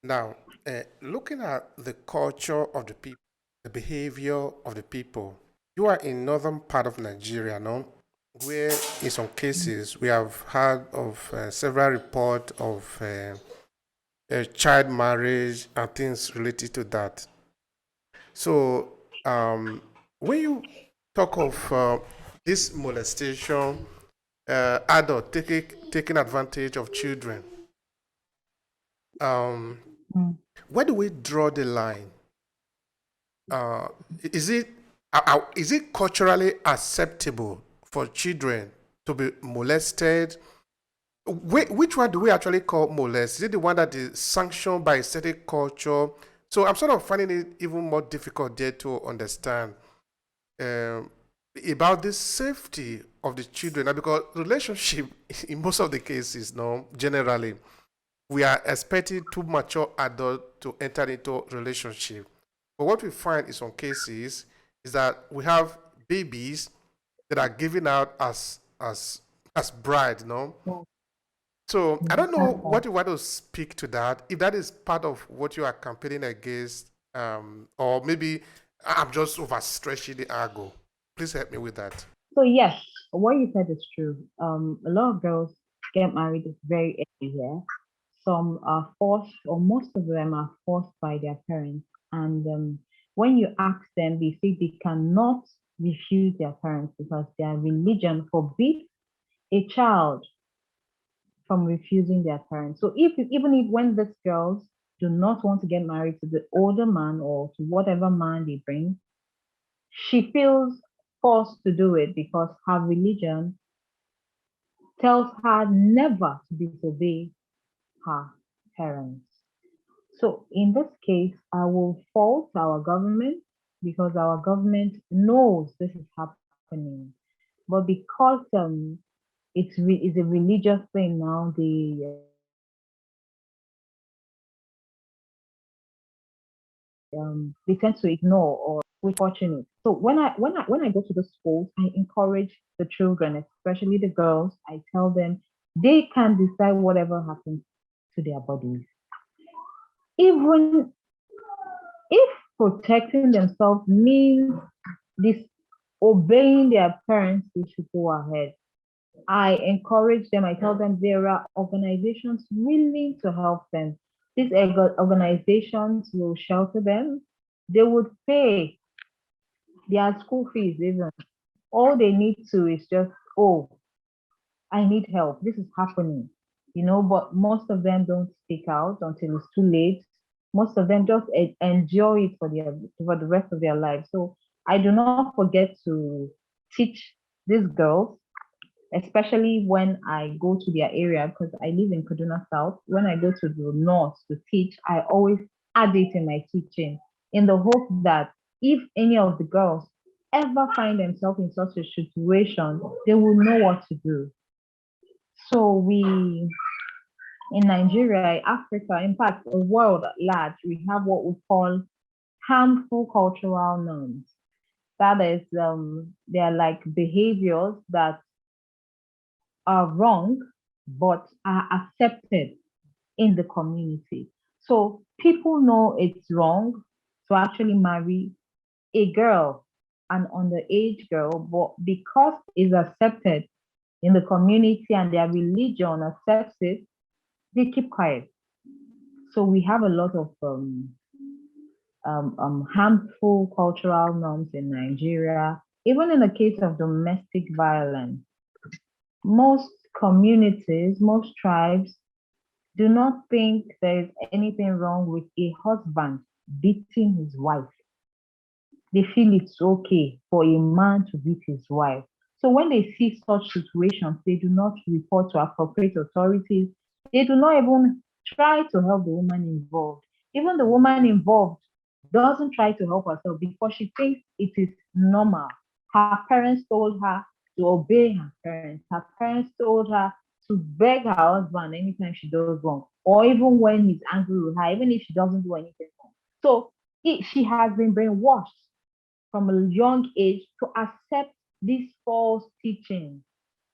Now, looking at the culture of the people, the behavior of the people, you are in northern part of Nigeria, no? Where in some cases we have heard of several reports of child marriage and things related to that. So, when you talk of this molestation, adult taking advantage of children, um, Mm. where do we draw the line? Uh, is it culturally acceptable for children to be molested? Which one do we actually call molest? Is it the one that is sanctioned by a certain culture? So I'm sort of finding it even more difficult there to understand um, about the safety of the children. Because relationship, in most of the cases, no, generally, we are expecting two mature adults to enter into relationship. But what we find in some cases is that we have babies that are given out as bride, no? Yeah, So I yeah, don't know that's what right. you want to speak to that. If that is part of what you are campaigning against, or maybe I'm just overstretching the argo. Please help me with that. So yes, what you said is true. A lot of girls get married very early here. Some are forced, or most of them are forced by their parents. And when you ask them, they say they cannot refuse their parents because their religion forbids a child from refusing their parents. So if even if when these girls do not want to get married to the older man or to whatever man they bring, she feels forced to do it because her religion tells her never to disobey her parents. So in this case, I will fault our government because our government knows this is happening. But because it's a religious thing now, they tend to ignore or fortunate. So when I go to the schools, I encourage the children, especially the girls. I tell them they can decide whatever happens to their bodies. Even if protecting themselves means disobeying their parents, they should go ahead. I encourage them, I tell them there are organizations willing to help them. These organizations will shelter them. They would pay their school fees even. All they need to is just, oh, I need help. This is happening. But most of them don't speak out until it's too late. Most of them just enjoy it for the rest of their life. So I do not forget to teach these girls, especially when I go to their area because I live in Kaduna South. When I go to the north to teach, I always add it in my teaching in the hope that if any of the girls ever find themselves in such a situation, they will know what to do. So in Nigeria, Africa, in fact, the world at large, we have what we call harmful cultural norms. That is, they are like behaviors that are wrong, but are accepted in the community. So people know it's wrong to actually marry a girl, an underage girl, but because it's accepted in the community and their religion accepts it, they keep quiet. So we have a lot of harmful cultural norms in Nigeria. Even in the case of domestic violence, most communities, most tribes do not think there is anything wrong with a husband beating his wife. They feel it's okay for a man to beat his wife. So when they see such situations, they do not report to appropriate authorities. They do not even try to help the woman involved. Even the woman involved doesn't try to help herself because she thinks it is normal. Her parents told her to obey her parents. Her parents told her to beg her husband anytime she does wrong, or even when he's angry with her, even if she doesn't do anything wrong. So she has been brainwashed from a young age to accept these false teachings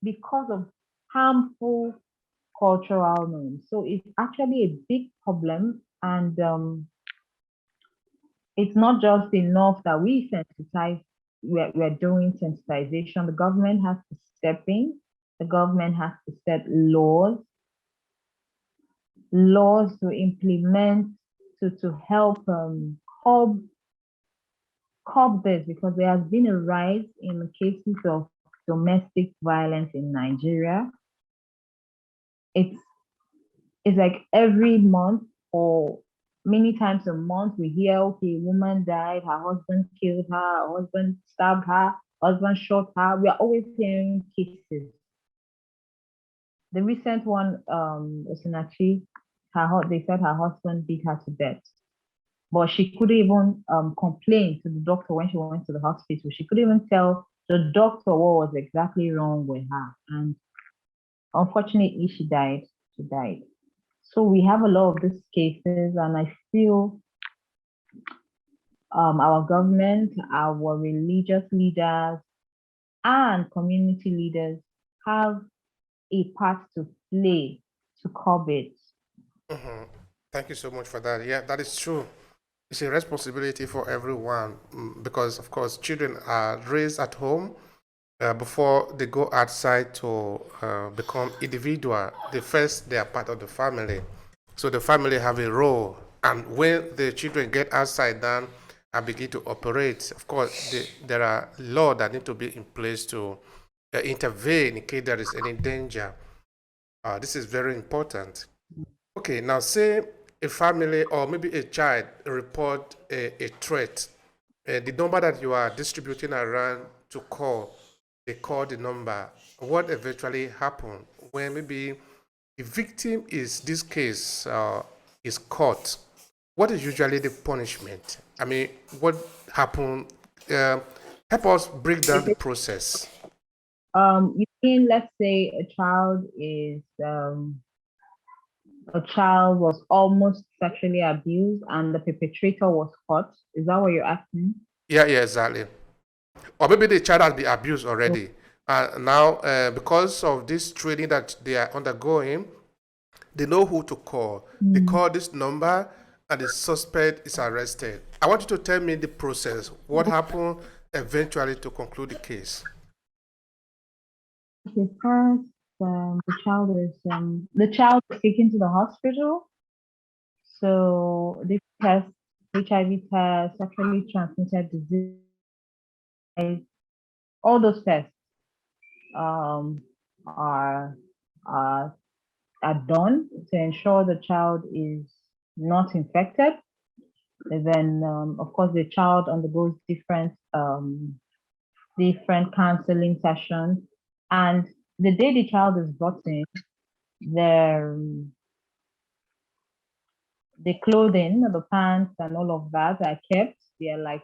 because of harmful cultural norms. So it's actually a big problem And it's not just enough that we sensitize, we're doing sensitization. The government has to step in. The government has to set laws to implement, to help curb this, because there has been a rise in the cases of domestic violence in Nigeria. It's like every month or many times a month we hear, okay, a woman died, her husband killed her, her husband stabbed her, husband shot her. We are always hearing cases. The recent one, was in Achi, they said her husband beat her to death. But she couldn't even complain to the doctor when she went to the hospital. She couldn't even tell the doctor what was exactly wrong with her. And unfortunately, she died. She died. So we have a lot of these cases, and I feel our government, our religious leaders, and community leaders have a part to play to curb it. Mhm. Thank you so much for that. Yeah, that is true. It's a responsibility for everyone, because, of course, children are raised at home before they go outside to become individual. They are part of the family. So the family have a role. And when the children get outside then and begin to operate, of course, there are laws that need to be in place to intervene in case there is any danger. This is very important. Okay, now say a family or maybe a child report a threat. The number that you are distributing around to call, they call the number. What eventually happen when maybe the victim is, this case is caught? What is usually the punishment? I mean, what happened? Help us break down the process. You mean, let's say a child was almost sexually abused and the perpetrator was caught. Is that what you're asking? Yeah, yeah, exactly. Or maybe the child has been abused already. Now, because of this training that they are undergoing, they know who to call. They call this number and the suspect is arrested. I want you to tell me the process. What happened eventually to conclude the case? Okay, first, the child is taken to the hospital. So this test, HIV test, sexually transmitted disease, all those tests um, are, are are done to ensure the child is not infected. And then, of course, the child undergoes different counseling sessions. And the day the child is brought in, their the clothing, the pants, and all of that are kept. They are like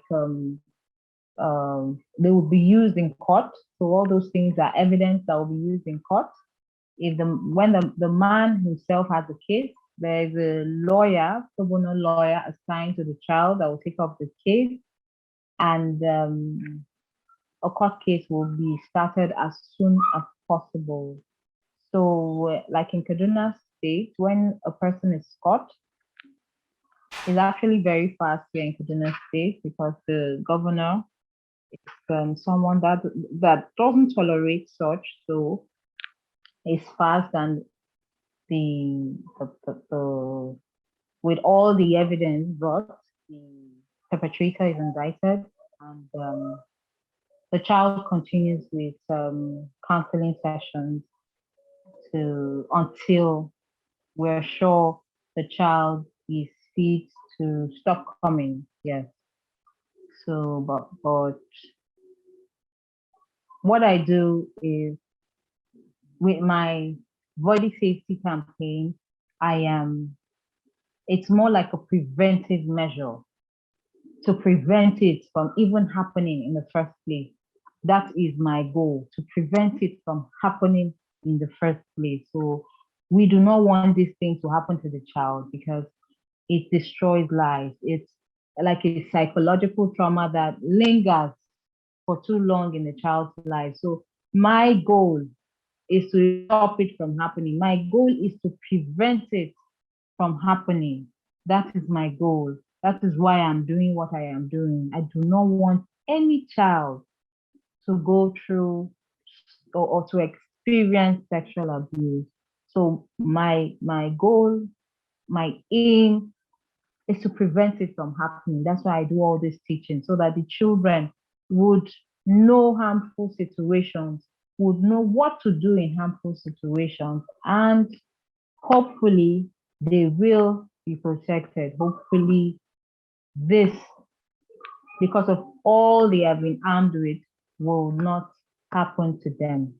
they will be used in court. So all those things are evidence that will be used in court. If when the man himself has a case, there's a lawyer, pro bono lawyer assigned to the child that will take up the case, and a court case will be started as soon as possible. So, like in Kaduna State, when a person is caught, it's actually very fast here in Kaduna State because the governor is someone that doesn't tolerate such. So it's fast, and the with all the evidence brought, the perpetrator is indicted, and the child continues with counseling sessions until we're sure the child is fit to stop coming. Yes. So, but what I do is with my body safety campaign, it's more like a preventive measure to prevent it from even happening in the first place. That is my goal, to prevent it from happening in the first place. So we do not want this thing to happen to the child because it destroys lives. It's like a psychological trauma that lingers for too long in the child's life. So my goal is to stop it from happening. My goal is to prevent it from happening. That is my goal. That is why I'm doing what I am doing. I do not want any child to go through or to experience sexual abuse. So my goal, my aim is to prevent it from happening. That's why I do all this teaching, so that the children would know harmful situations, would know what to do in harmful situations, and hopefully they will be protected. Hopefully this, because of all they have been armed with, will not happen to them.